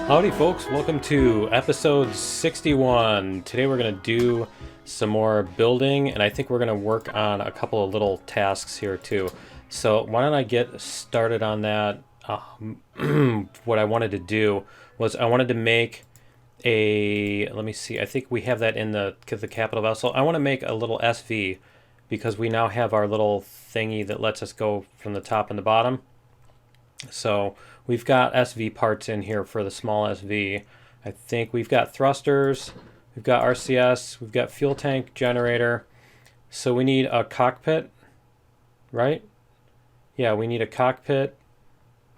Howdy folks, welcome to episode 61. Today we're going to do some more building, and I think we're going to work on a couple of little tasks here too. So why don't I get started on that? What I wanted to do was I wanted to make a, let me see, I think we have that in the capital vessel. I want to make a little SV because we now have our little thingy that lets us go from the top and the bottom. So we've got SV parts in here for the small SV. I think we've got thrusters, we've got RCS, we've got fuel tank, generator. So we need a cockpit, right? Yeah, we need a cockpit,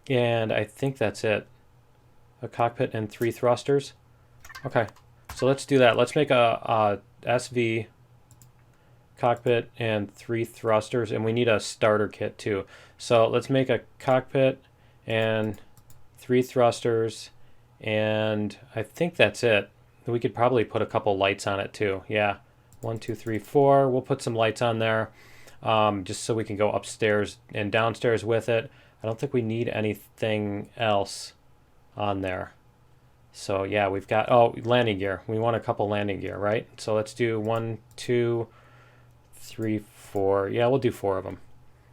and I think that's it. A cockpit and 3 thrusters. Okay, so let's do that. Let's make a SV cockpit and 3 thrusters, and we need a starter kit too. So let's make a cockpit and 3 thrusters, and I think that's it. We could probably put a couple lights on it too. Yeah, 1, 2, 3, 4. We'll put some lights on there, just so we can go upstairs and downstairs with it. I don't think we need anything else on there. So yeah, we've got, oh, landing gear. We want a couple landing gear, right? So let's do 1, 2, 3, 4. Yeah, we'll do 4 of them.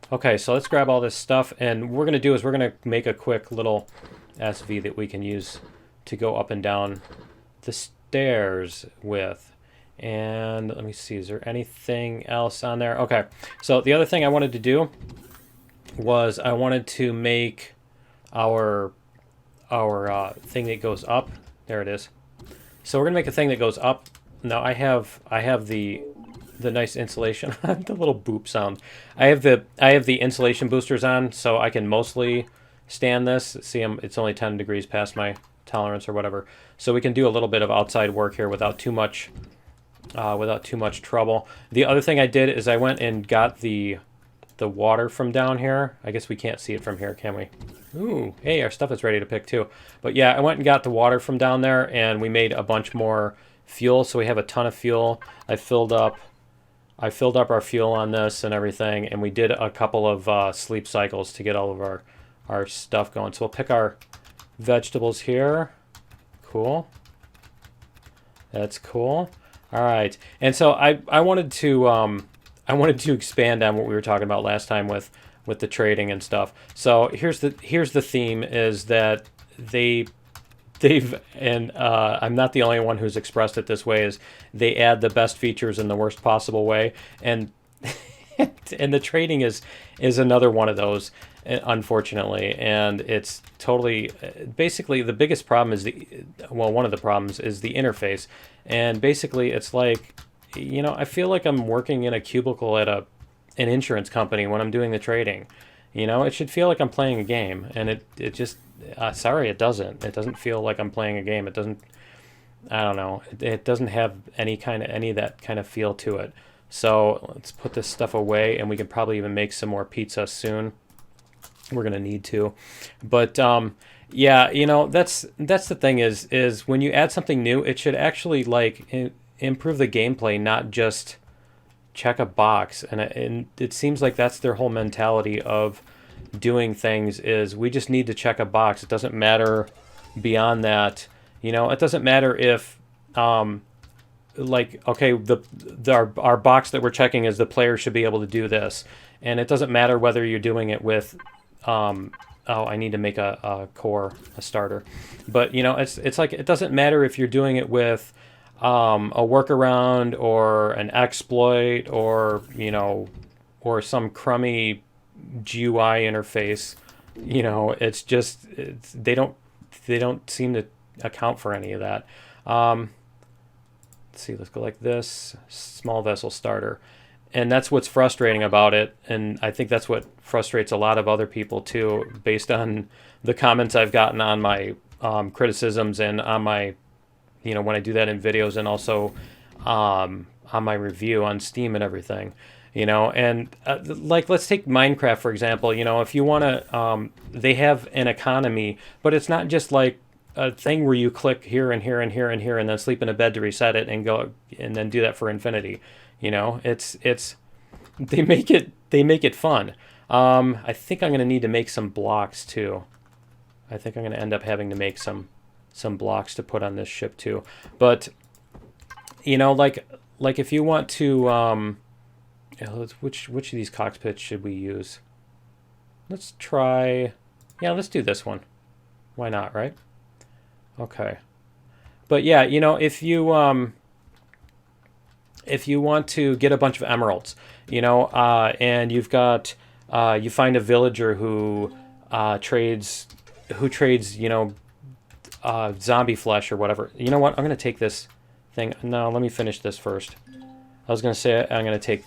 Okay, so let's grab all this stuff, and what we're going to do is we're going to make a quick little SV that we can use to go up and down the stairs with. And let me see, is there anything else on there? Okay, so the other thing I wanted to do was I wanted to make our thing that goes up. There it is. So we're going to make a thing that goes up. Now I have the nice insulation, the little boop sound. I have the insulation boosters on, so I can mostly stand this. See, it's only 10 degrees past my tolerance or whatever, so we can do a little bit of outside work here without too much trouble. The other thing I did is I went and got the water from down here. I guess we can't see it from here, can we? Ooh, hey, our stuff is ready to pick too. But yeah, I went and got the water from down there, and we made a bunch more fuel, so we have a ton of fuel. I filled up our fuel on this and everything, and we did a couple of sleep cycles to get all of our stuff going. So we'll pick our vegetables here. Cool. That's cool. All right. And so I wanted to expand on what we were talking about last time with the trading and stuff. So here's the theme is that they've and I'm not the only one who's expressed it this way, is they add the best features in the worst possible way, and and the trading is another one of those, unfortunately. And it's totally, basically the biggest problem is one of the problems is the interface. And basically it's like, you know, I feel like I'm working in a cubicle at an insurance company when I'm doing the trading. You know, it should feel like I'm playing a game, and it just, sorry, it doesn't. It doesn't feel like I'm playing a game. It doesn't, I don't know. It doesn't have any of that kind of feel to it. So let's put this stuff away, and we can probably even make some more pizza soon. We're going to need to. But, yeah, you know, that's the thing is when you add something new, it should actually, like, improve the gameplay, not just check a box. And it seems like that's their whole mentality of doing things, is we just need to check a box. It doesn't matter beyond that. You know, it doesn't matter if like, okay, our box that we're checking is the player should be able to do this, and it doesn't matter whether you're doing it with oh, I need to make a starter. But you know, it's like, it doesn't matter if you're doing it with a workaround or an exploit, or, you know, or some crummy GUI interface. You know, it's just, they don't seem to account for any of that. Let's see, let's go like this, small vessel starter. And that's what's frustrating about it, and I think that's what frustrates a lot of other people too, based on the comments I've gotten on my criticisms, and on my, you know, when I do that in videos, and also on my review on Steam and everything, you know. And like, let's take Minecraft for example. You know, if you want to, they have an economy, but it's not just like a thing where you click here and here and here and here and then sleep in a bed to reset it and go and then do that for infinity. You know, it's they make it fun. I think I'm going to need to make some blocks too. I think I'm going to end up having to make some some blocks to put on this ship too. But you know, like if you want to, which of these cockpits should we use? Let's try, yeah, let's do this one. Why not, right? Okay. But yeah, you know, if you want to get a bunch of emeralds, you know, and you've got, you find a villager who trades, you know, zombie flesh or whatever. You know what? I'm gonna take this thing. No, let me finish this first. I was gonna say I'm gonna take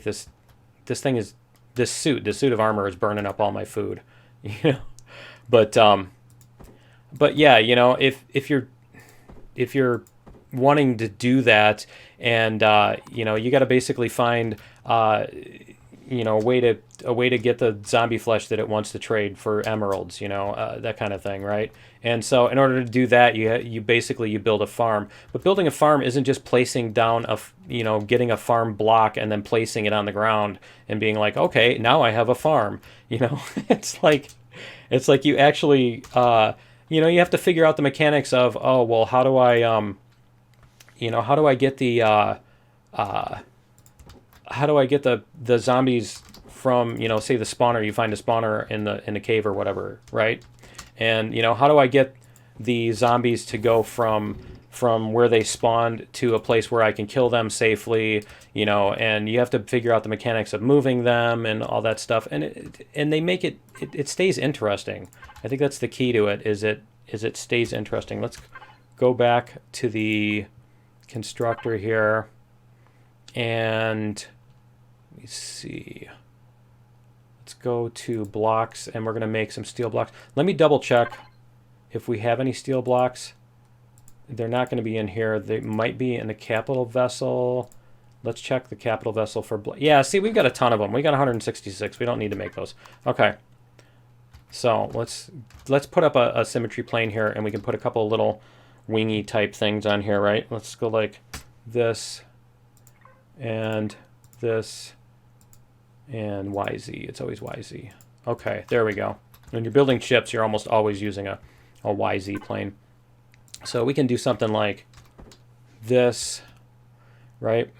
this. This thing is this suit of armor is burning up all my food, you know. But yeah, you know, if you're wanting to do that, and you know, you got to basically find you know, a way to get the zombie flesh that it wants to trade for emeralds, you know, that kind of thing, right? And so in order to do that, you basically build a farm. But building a farm isn't just placing down you know, getting a farm block and then placing it on the ground and being like, okay, now I have a farm. You know, it's like you actually you know, you have to figure out the mechanics of, oh well, how do I you know, how do I get the zombies from, you know, say the spawner, you find a spawner in the cave or whatever, right? And, you know, how do I get the zombies to go from where they spawned to a place where I can kill them safely, you know, and you have to figure out the mechanics of moving them and all that stuff. And they make it stays interesting. I think that's the key to it, is it stays interesting. Let's go back to the constructor here, and let me see. Let's go to blocks, and we're going to make some steel blocks. Let me double check if we have any steel blocks. They're not going to be in here. They might be in the capital vessel. Let's check the capital vessel for... Yeah, see, we've got a ton of them. We got 166. We don't need to make those. Okay. So let's put up a symmetry plane here, and we can put a couple of little wingy type things on here, right? Let's go like this, and this, and YZ. It's always YZ. Okay, there we go. When you're building ships, you're almost always using a YZ plane. So we can do something like this, right?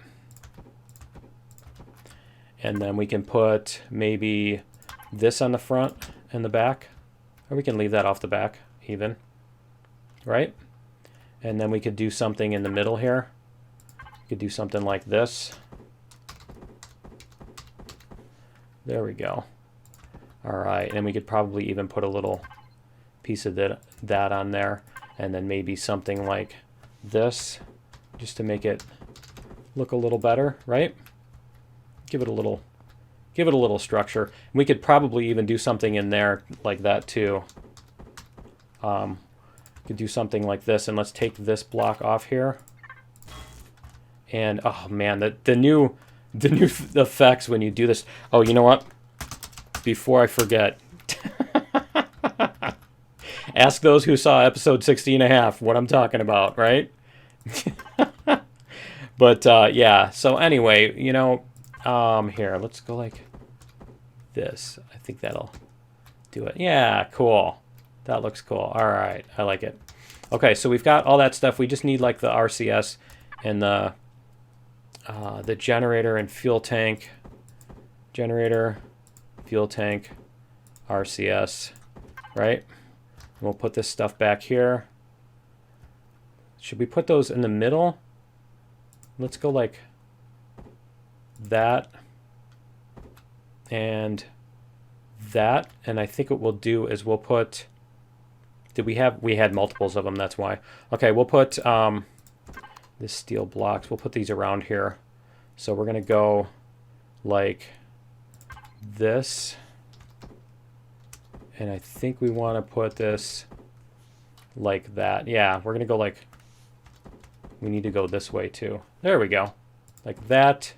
And then we can put maybe this on the front and the back, or we can leave that off the back even, right? And then we could do something in the middle here. We could do something like this. There we go. All right, and we could probably even put a little piece of that on there, and then maybe something like this, just to make it look a little better, right? Give it a little structure. We could probably even do something in there like that too. Could do something like this, and let's take this block off here. And oh man, the new effects when you do this. Oh, you know what? Before I forget, ask those who saw episode 60.5 what I'm talking about, right? But yeah. So anyway, you know, here, let's go like this. I think that'll do it. Yeah, cool. That looks cool. All right, I like it. Okay, so we've got all that stuff. We just need like the RCS and the generator and fuel tank. Generator, fuel tank, RCS, right? And we'll put this stuff back here. Should we put those in the middle? Let's go like that and that. And I think what we'll do is we'll put... we had multiples of them, that's why. Okay, we'll put this steel blocks. We'll put these around here. So we're going to go like this. And I think we want to put this like that. Yeah, we're going to go like... We need to go this way too. There we go. Like that.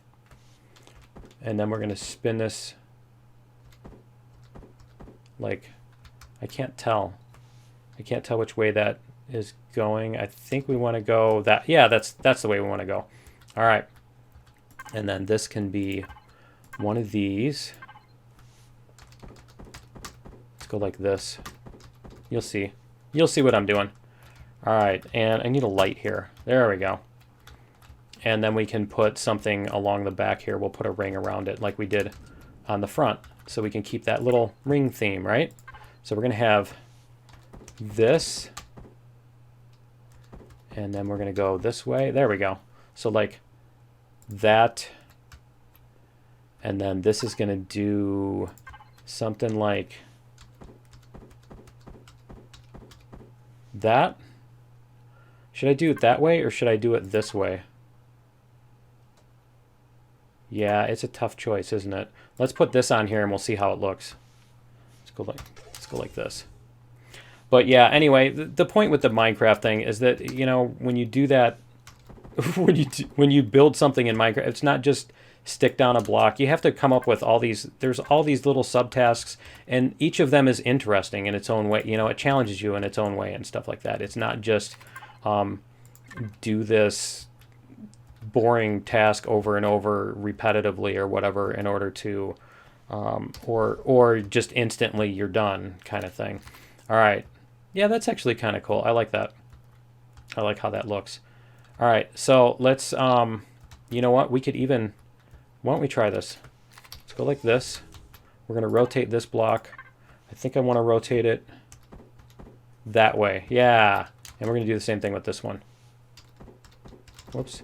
And then we're going to spin this like... I can't tell. I can't tell which way that is going. I think we want to go that. Yeah, that's the way we want to go. All right. And then this can be one of these. Let's go like this. You'll see. You'll see what I'm doing. All right, and I need a light here. There we go. And then we can put something along the back here. We'll put a ring around it like we did on the front. So we can keep that little ring theme, right? So we're going to have this. And then we're going to go this way. There we go. So like that. And then this is going to do something like that. Should I do it that way or should I do it this way? Yeah, it's a tough choice, isn't it? Let's put this on here and we'll see how it looks. Let's go like this. But yeah, anyway, the point with the Minecraft thing is that, you know, when you do that, when you build something in Minecraft, it's not just stick down a block. You have to come up with all these, there's all these little subtasks, and each of them is interesting in its own way. You know, it challenges you in its own way and stuff like that. It's not just do this boring task over and over repetitively or whatever in order to, or just instantly you're done kind of thing. All right. Yeah, that's actually kind of cool. I like that. I like how that looks. All right, so let's, you know what? We could even, why don't we try this? Let's go like this. We're going to rotate this block. I think I want to rotate it that way. Yeah. And we're going to do the same thing with this one. Whoops.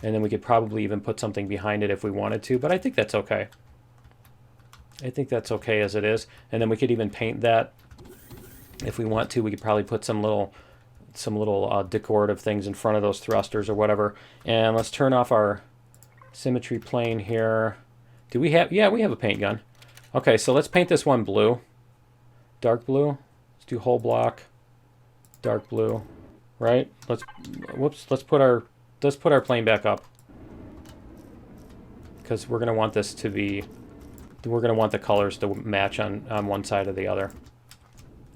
And then we could probably even put something behind it if we wanted to, but I think that's okay. I think that's okay as it is. And then we could even paint that if we want to. We could probably put some little decorative things in front of those thrusters or whatever. And let's turn off our symmetry plane here. Do we have, yeah, we have a paint gun. Okay, so let's paint this one blue. Dark blue. Let's do whole block. Dark blue. Right? Let's put our plane back up. Because we're gonna want this to be, we're gonna want the colors to match on one side or the other.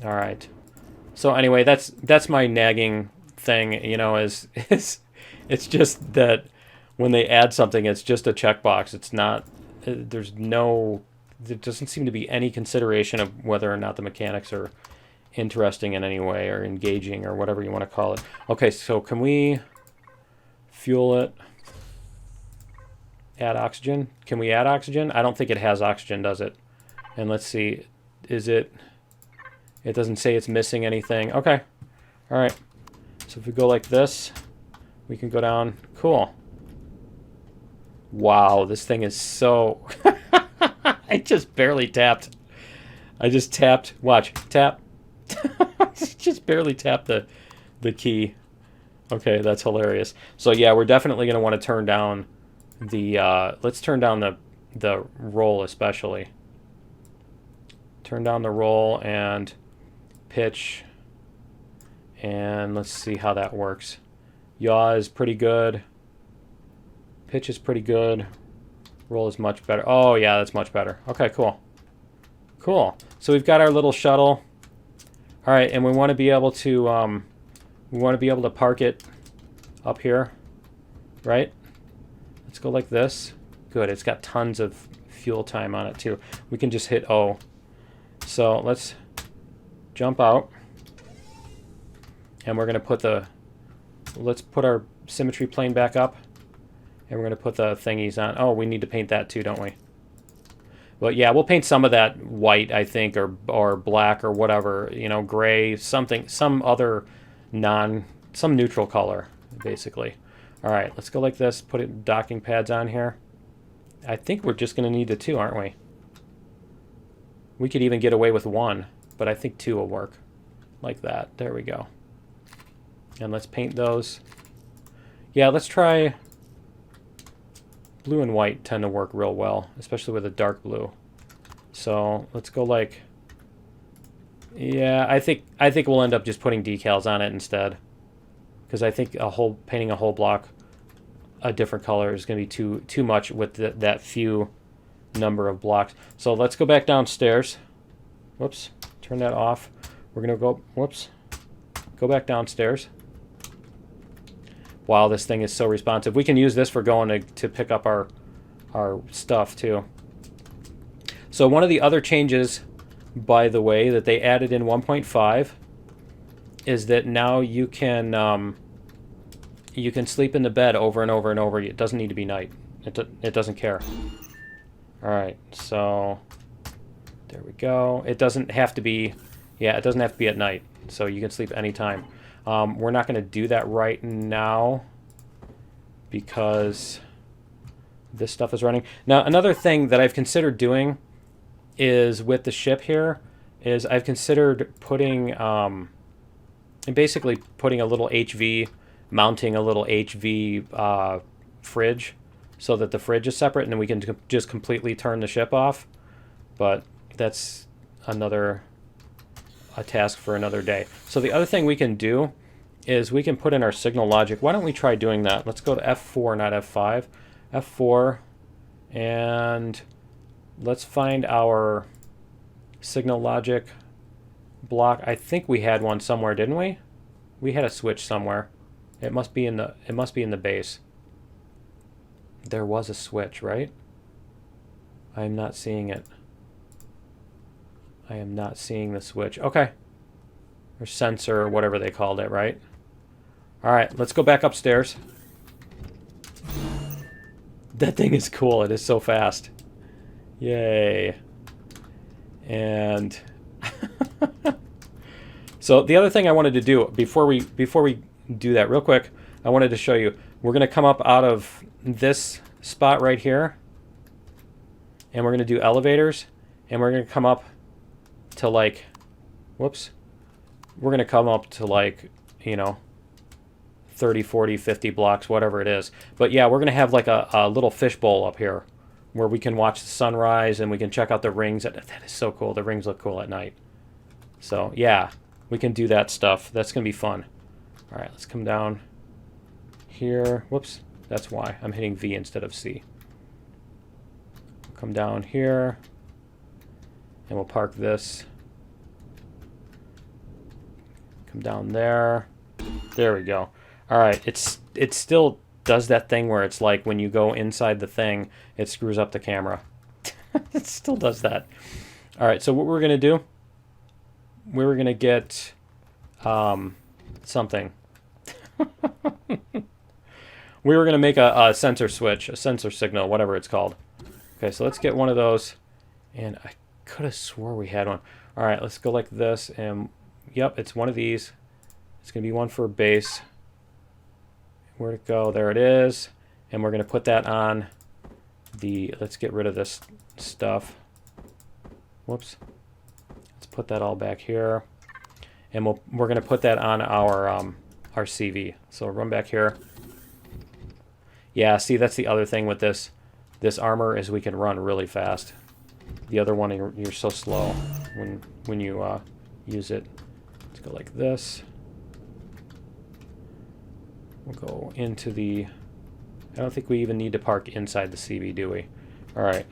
All right. So anyway, that's my nagging thing, you know, is it's just that when they add something, it's just a checkbox. It's not, there doesn't seem to be any consideration of whether or not the mechanics are interesting in any way or engaging or whatever you want to call it. Okay, so can we fuel it? Add oxygen? Can we add oxygen? I don't think it has oxygen, does it? And let's see, is it... It doesn't say it's missing anything. Okay. All right. So if we go like this, we can go down. Cool. Wow, this thing is so... I just barely tapped. I just tapped. Watch. Tap. Just barely tapped the key. Okay, that's hilarious. So yeah, we're definitely going to want to turn down the... let's turn down the roll especially. Turn down the roll and... pitch, and let's see how that works. Yaw is pretty good. Pitch is pretty good. Roll is much better. Oh yeah, that's much better. Okay, cool. Cool. So we've got our little shuttle. All right, and we want to be able to park it up here, right? Let's go like this. Good. It's got tons of fuel time on it too. We can just hit O. So let's jump out, and we're going to put let's put our symmetry plane back up, and we're going to put the thingies on. Oh, we need to paint that too, don't we? Well, yeah, we'll paint some of that white, I think, or black or whatever, you know, gray, something, some other some neutral color, basically. All right, let's go like this, put docking pads on here. I think we're just going to need the two, aren't we? We could even get away with one. But I think two will work like that. There we go. And let's paint those. Yeah, let's try blue and white tend to work real well, especially with a dark blue. So let's go like, yeah, I think we'll end up just putting decals on it instead, because I think painting a whole block a different color is going to be too much with that few number of blocks. So let's go back downstairs. Whoops. Turn that off. We're going to go, whoops, go back downstairs. Wow, this thing is so responsive. We can use this for going to pick up our stuff too. So one of the other changes, by the way, that they added in 1.5 is that now you can sleep in the bed over and over and over. It doesn't need to be night. It doesn't care. All right, so there we go. It doesn't have to be, yeah, it doesn't have to be at night. So you can sleep anytime. We're not going to do that right now because this stuff is running. Now, another thing that I've considered doing is with the ship here is I've considered putting, basically putting a little HV, mounting a little HV fridge so that the fridge is separate and then we can just completely turn the ship off. But that's a task for another day. So the other thing we can do is we can put in our signal logic. Why don't we try doing that? Let's go to F4, not F5. F4, and let's find our signal logic block. I think we had one somewhere, didn't we? We had a switch somewhere. It must be in the base. There was a switch, right? I'm not seeing it. I am not seeing the switch. Okay. Or sensor, or whatever they called it, right? All right, let's go back upstairs. That thing is cool. It is so fast. Yay. And so the other thing I wanted to do before we do that real quick, I wanted to show you. We're going to come up out of this spot right here, and we're going to do elevators, and we're going to come up to like, whoops, we're going to come up to like, you know, 30, 40, 50 blocks, whatever it is. But yeah, we're going to have like a little fishbowl up here where we can watch the sunrise and we can check out the rings. That is so cool. The rings look cool at night. So yeah, we can do that stuff. That's going to be fun. All right, let's come down here. Whoops, that's why I'm hitting V instead of C. Come down here and we'll park this. Come down there. There we go. All right, it still does that thing where it's like when you go inside the thing, it screws up the camera. It still does that. All right, so what we're going to do, we were going to get something. We were going to make a sensor switch, a sensor signal, whatever it's called. Okay, so let's get one of those. And I could have swore we had one. All right, let's go like this. And yep, it's one of these. It's going to be one for base. Where'd it go? There it is. And we're going to put that on the, let's get rid of this stuff. Whoops. Let's put that all back here. And we're going to put that on our CV. So run back here. Yeah, see, that's the other thing with this armor is we can run really fast. The other one, you're so slow when you use it. Let's go like this. We'll go into the... I don't think we even need to park inside the CV, do we? All right.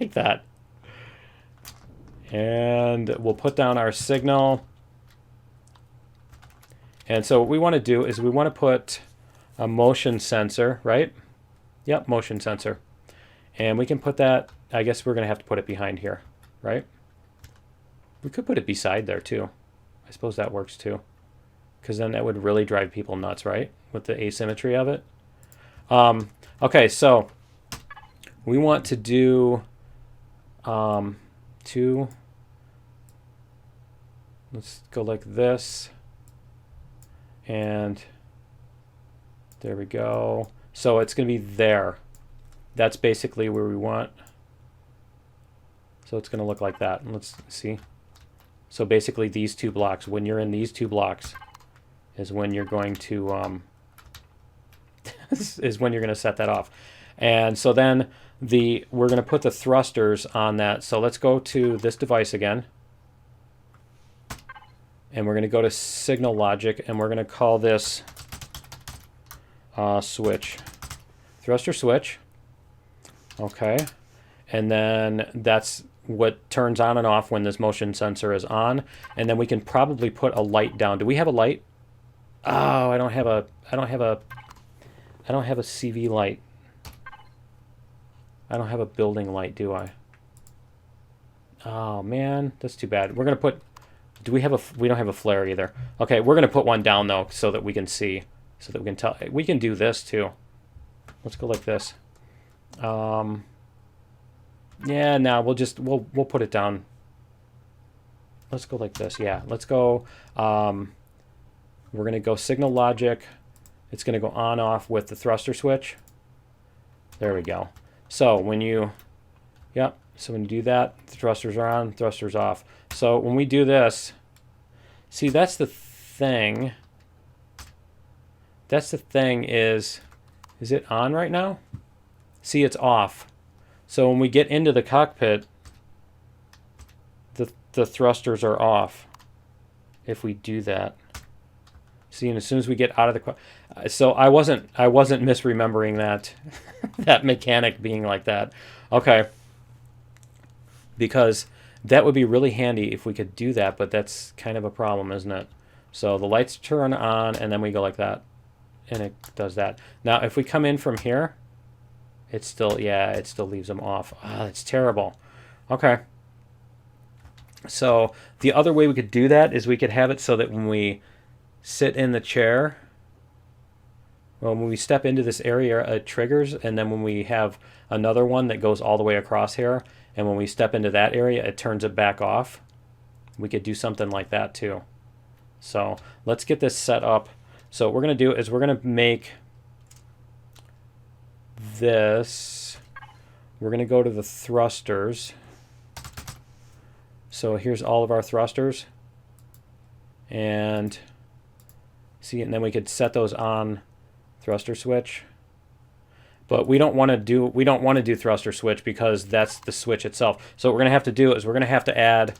Like that. And we'll put down our signal. And so what we want to do is we want to put a motion sensor, right? Yep, motion sensor. And we can put that, I guess we're going to have to put it behind here, right? We could put it beside there too. I suppose that works too. Because then that would really drive people nuts, right? With the asymmetry of it. Okay, so we want to do two. Let's go like this. And there we go. So it's going to be there. That's basically where we want. So it's going to look like that. And let's see. So basically these two blocks, when you're in these two blocks, is when you're going to is when you're going to set that off. And so then we're going to put the thrusters on that. So let's go to this device again. And we're going to go to signal logic, and we're going to call this switch. Thruster switch. Okay. And then that's what turns on and off when this motion sensor is on. And then we can probably put a light down. Do we have a light? Oh, I don't have a CV light. I don't have a building light, do I? Oh man, that's too bad. We're gonna put Do we have a? We don't have a flare either. Okay, we're gonna put one down though, so that we can see, so that we can tell. We can do this too. Let's go like this. Yeah, no, we'll put it down. Let's go like this. Yeah, let's go. We're gonna go signal logic. It's gonna go on off with the thruster switch. There we go. So when you, yep. So when you do that, the thrusters are on, thrusters off. So when we do this, see, that's the thing. That's the thing is it on right now? See, it's off. So when we get into the cockpit, the thrusters are off. If we do that. See, and as soon as we get out of the, so I wasn't misremembering that that mechanic being like that. Okay. Because that would be really handy if we could do that, but that's kind of a problem, isn't it? So the lights turn on and then we go like that and it does that. Now if we come in from here, it's still, yeah, it still leaves them off. Oh, that's terrible. Okay. So the other way we could do that is we could have it so that when we sit in the chair, well, when we step into this area, it triggers, and then when we have another one that goes all the way across here, and when we step into that area, it turns it back off. We could do something like that too. So let's get this set up. So what we're going to do is we're going to make this. We're going to go to the thrusters. So here's all of our thrusters. And see, and then we could set those on thruster switch. But we don't want to do thruster switch because that's the switch itself. So what we're going to have to do is we're going to have to add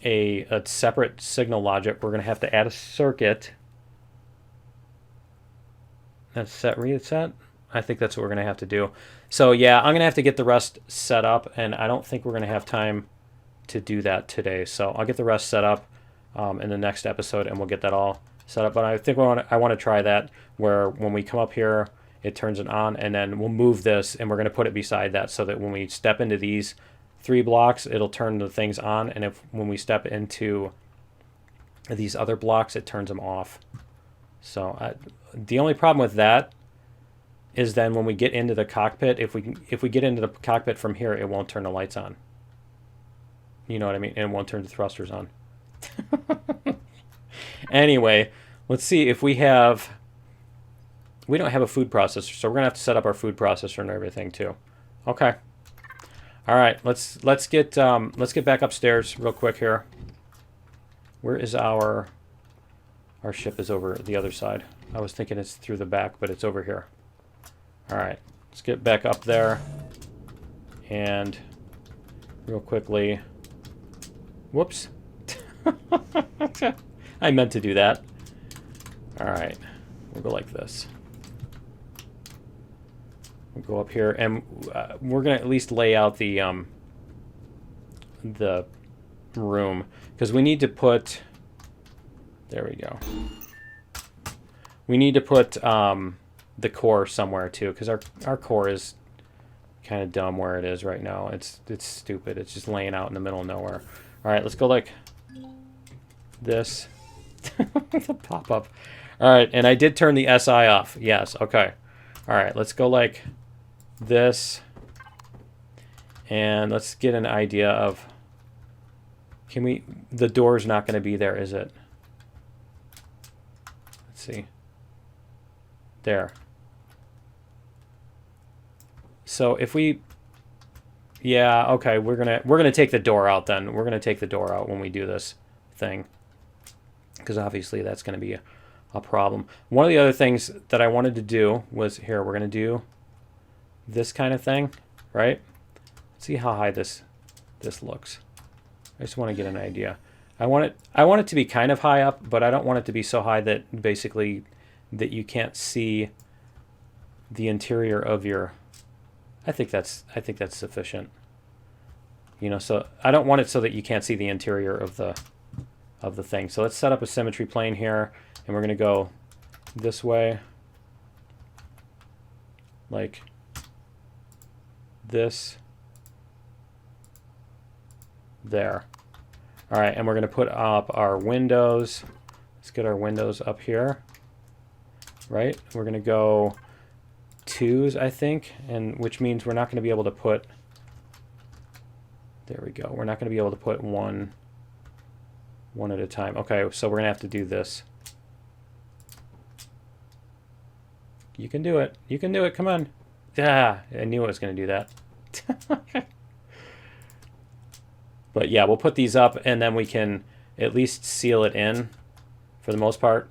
a separate signal logic. We're going to have to add a circuit. That's set reset. I think that's what we're going to have to do. So yeah, I'm going to have to get the rest set up, and I don't think we're going to have time to do that today. So I'll get the rest set up in the next episode, and we'll get that all set up. But I think I want to try that where when we come up here, it turns it on, and then we'll move this, and we're going to put it beside that so that when we step into these 3 blocks, it'll turn the things on, and when we step into these other blocks, it turns them off. So the only problem with that is then when we get into the cockpit, if we get into the cockpit from here, it won't turn the lights on. You know what I mean? And it won't turn the thrusters on. Anyway, let's see if we have. We don't have a food processor, so we're gonna have to set up our food processor and everything too. Okay. All right. Let's get back upstairs real quick here. Where is our ship? Is over the other side. I was thinking it's through the back, but it's over here. All right. Let's get back up there. And real quickly. Whoops. I meant to do that. All right. We'll go like this. We'll go up here, and we're going to at least lay out the room, because we need to put, there we go. We need to put the core somewhere too, because our core is kind of dumb where it is right now. It's stupid. It's just laying out in the middle of nowhere. All right, let's go like this. The pop-up. All right, and I did turn the SI off. Yes, okay. All right, let's go like this. And let's get an idea of, can we, the door's not going to be there, is it? Let's see. There. So if we, yeah, okay, we're gonna take the door out then. We're gonna take the door out when we do this thing, because obviously that's gonna be a problem. One of the other things that I wanted to do was here. We're gonna do this kind of thing, right? Let's see how high this looks. I just want to get an idea. I want it to be kind of high up, but I don't want it to be so high that basically that you can't see the interior of your. I think that's sufficient. You know, so I don't want it so that you can't see the interior of the thing. So let's set up a symmetry plane here, and we're going to go this way, like this, there. All right, and we're going to put up our windows. Let's get our windows up here. Right? We're going to go 2s, I think, and which means we're not going to be able to put... There we go. We're not going to be able to put one at a time. Okay, so we're going to have to do this. You can do it. You can do it. Come on. Ah, I knew I was going to do that. But yeah, we'll put these up, and then we can at least seal it in for the most part.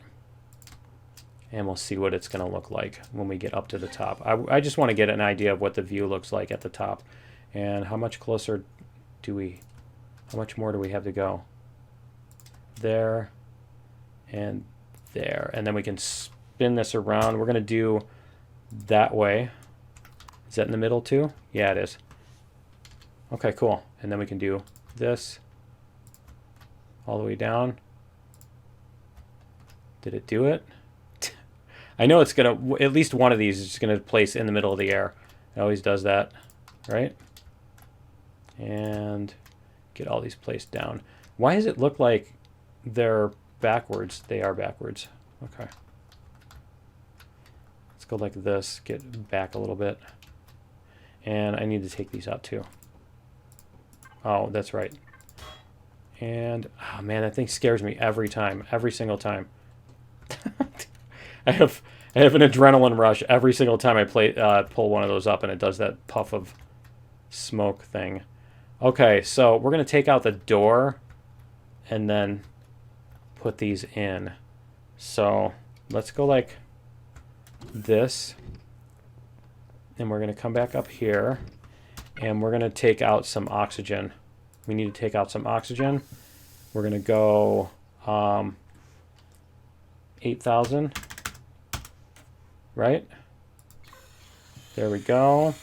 And we'll see what it's going to look like when we get up to the top. I just want to get an idea of what the view looks like at the top. And how much closer do we... How much more do we have to go? There. And there. And then we can spin this around. We're going to do that way. Is that in the middle too? Yeah, it is. Okay, cool. And then we can do this all the way down. Did it do it? I know it's going to, at least one of these is just going to place in the middle of the air. It always does that, right? And get all these placed down. Why does it look like they're backwards? They are backwards. Okay. Let's go like this, get back a little bit. And I need to take these out too. Oh, that's right. And, oh man, that thing scares me every time, every single time. I have an adrenaline rush every single time I pull one of those up, and it does that puff of smoke thing. Okay, so we're going to take out the door and then put these in. So let's go like this, and we're going to come back up here, and we're going to take out some oxygen. We need to take out some oxygen. We're going to go 8,000. Right? There we go.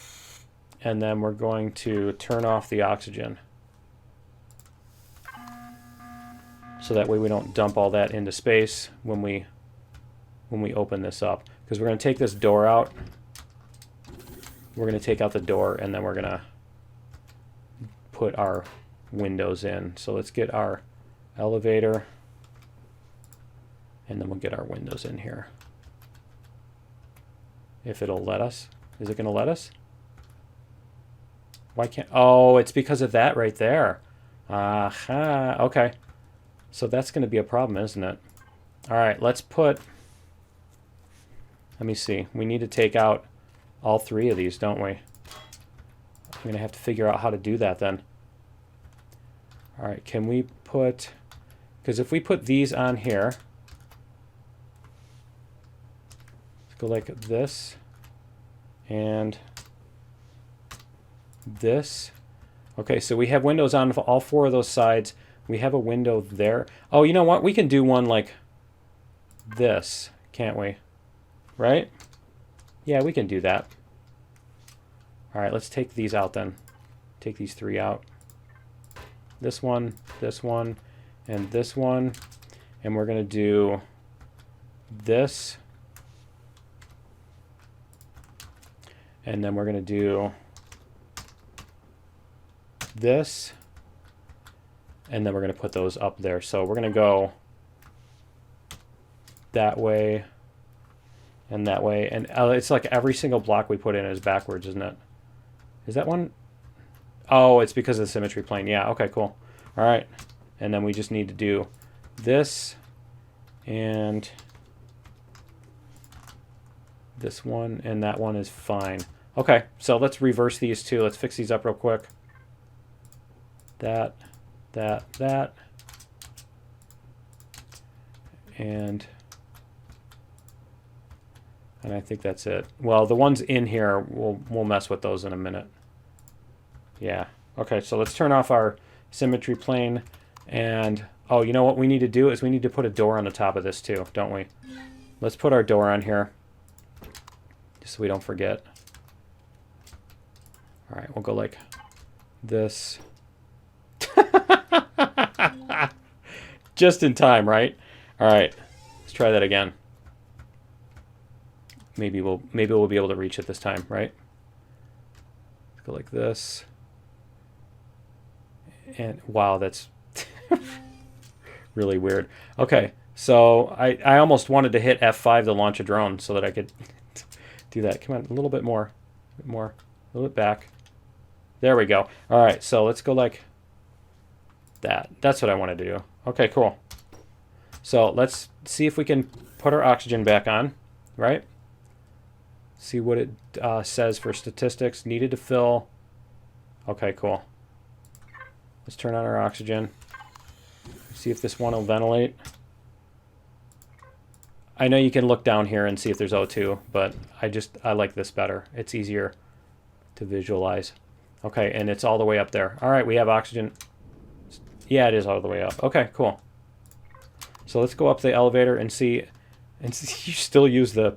And then we're going to turn off the oxygen. So that way we don't dump all that into space when we open this up. Because we're going to take this door out. We're going to take out the door, and then we're going to put our windows in. So let's get our elevator, and then we'll get our windows in here. If it'll let us. Is it going to let us? Why can't... Oh, it's because of that right there. Aha. Okay. So that's going to be a problem, isn't it? All right, let's put... Let me see. We need to take out all 3 of these, don't we? I'm going to have to figure out how to do that then. All right, can we put... Because if we put these on here... Go like this and this. Okay, so we have windows on all 4 of those sides. We have a window there. Oh, you know what? We can do one like this, can't we? Right? Yeah, we can do that. All right, let's take these out then. Take these 3 out. This one, and this one. And we're going to do this. And then we're going to do this. And then we're going to put those up there. So we're going to go that way and that way. And it's like every single block we put in is backwards, isn't it? Is that one? Oh, it's because of the symmetry plane. Yeah, okay, cool. All right. And then we just need to do this and this one, and that one is fine. Okay, so let's reverse these 2. Let's fix these up real quick. That. And I think that's it. Well, the ones in here, we'll mess with those in a minute. Yeah. Okay, so let's turn off our symmetry plane. And, oh, you know what we need to do is we need to put a door on the top of this too, don't we? Let's put our door on here, just so we don't forget. All right, we'll go like this. Just in time, right? All right, let's try that again. Maybe we'll be able to reach it this time, right? Let's go like this. And wow, that's really weird. Okay, so I almost wanted to hit F5 to launch a drone so that I could do that. Come on, a little bit more, a little bit back. There we go. All right, so let's go like that. That's what I wanted to do. Okay, cool. So let's see if we can put our oxygen back on, right? See what it says for statistics. Needed to fill. Okay, cool. Let's turn on our oxygen. See if this one will ventilate. I know you can look down here and see if there's O2, but I like this better. It's easier to visualize. Okay, and it's all the way up there. All right, we have oxygen. Yeah, it is all the way up. Okay, cool. So let's go up the elevator and see you still use your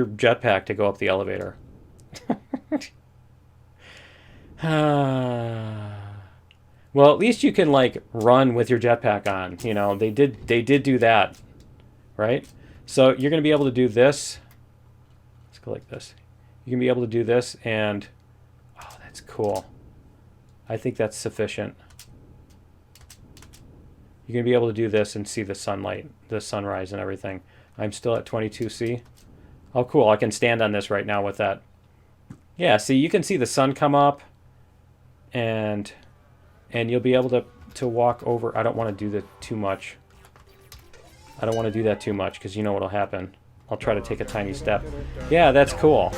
jetpack to go up the elevator. Well, at least you can like run with your jetpack on. You know, they did do that, right? So you're going to be able to do this. Let's go like this. You can be able to do this, and oh, that's cool. I think that's sufficient. You're going to be able to do this and see the sunlight, the sunrise and everything. I'm still at 22C. Oh, cool. I can stand on this right now with that. Yeah, see, you can see the sun come up, and you'll be able to walk over. I don't want to do that too much. I don't want to do that too much because you know what'll happen. I'll try to take a tiny step. Yeah, that's cool.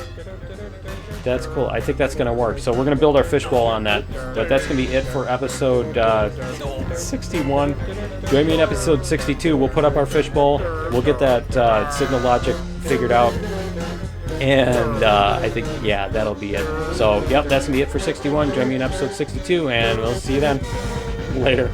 That's cool. I think that's going to work. So we're going to build our fishbowl on that. But that's going to be it for episode 61. Join me in episode 62. We'll put up our fishbowl. We'll get that signal logic figured out. And I think, yeah, that'll be it. So, yep, that's going to be it for 61. Join me in episode 62, and we'll see you then. Later.